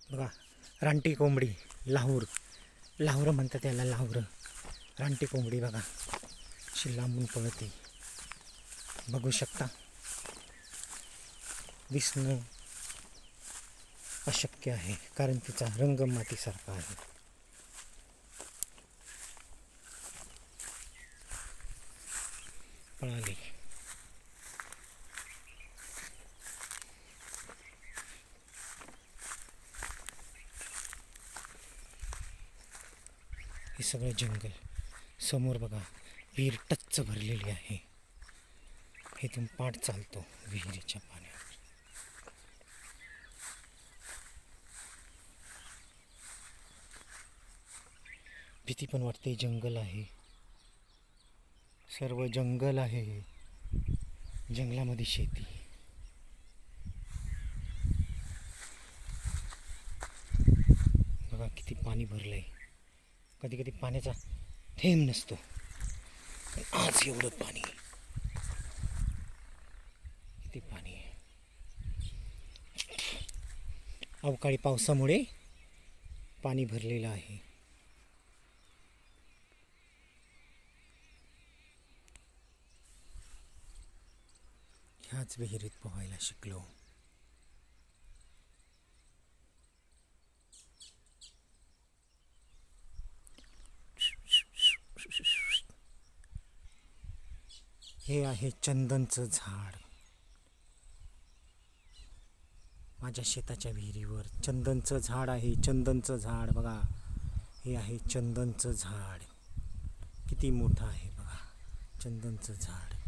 बघा, रानटी कोंबडी, लाहूर लाहूर म्हणतात त्याला, लाहूर रानटी कोंबडी बघा अशी लांबून पळते. बघू शकता, दिसणं अशक्य आहे कारण तिचा रंग मातीसारखा आहे. पळाली. हे सगळं जंगल समोर बघा, विहीर टच्च भरलेली आहे. इथून पाठ चालतो विहिरीच्या पाण्यावर. भीती पण वाटते. जंगल आहे, सर्व जंगल आहे. जंगलामध्ये शेती. बघा किती पाणी भरलंय. कधी कधी पाण्याचा थेंब नसतो, पण आज एवढं पाणी. किती पाणी आहे. अवकाळी पावसामुळे पाणी भरलेलं आहे. ह्याच विहिरीत पोहायला शिकलो. हे आहे चंदनचं झाड. माझ्या शेताच्या विहिरीवर चंदनचं झाड आहे. चंदनचं झाड बघा, हे आहे चंदनचं झाड. किती मोठं आहे बघा चंदनचं झाड.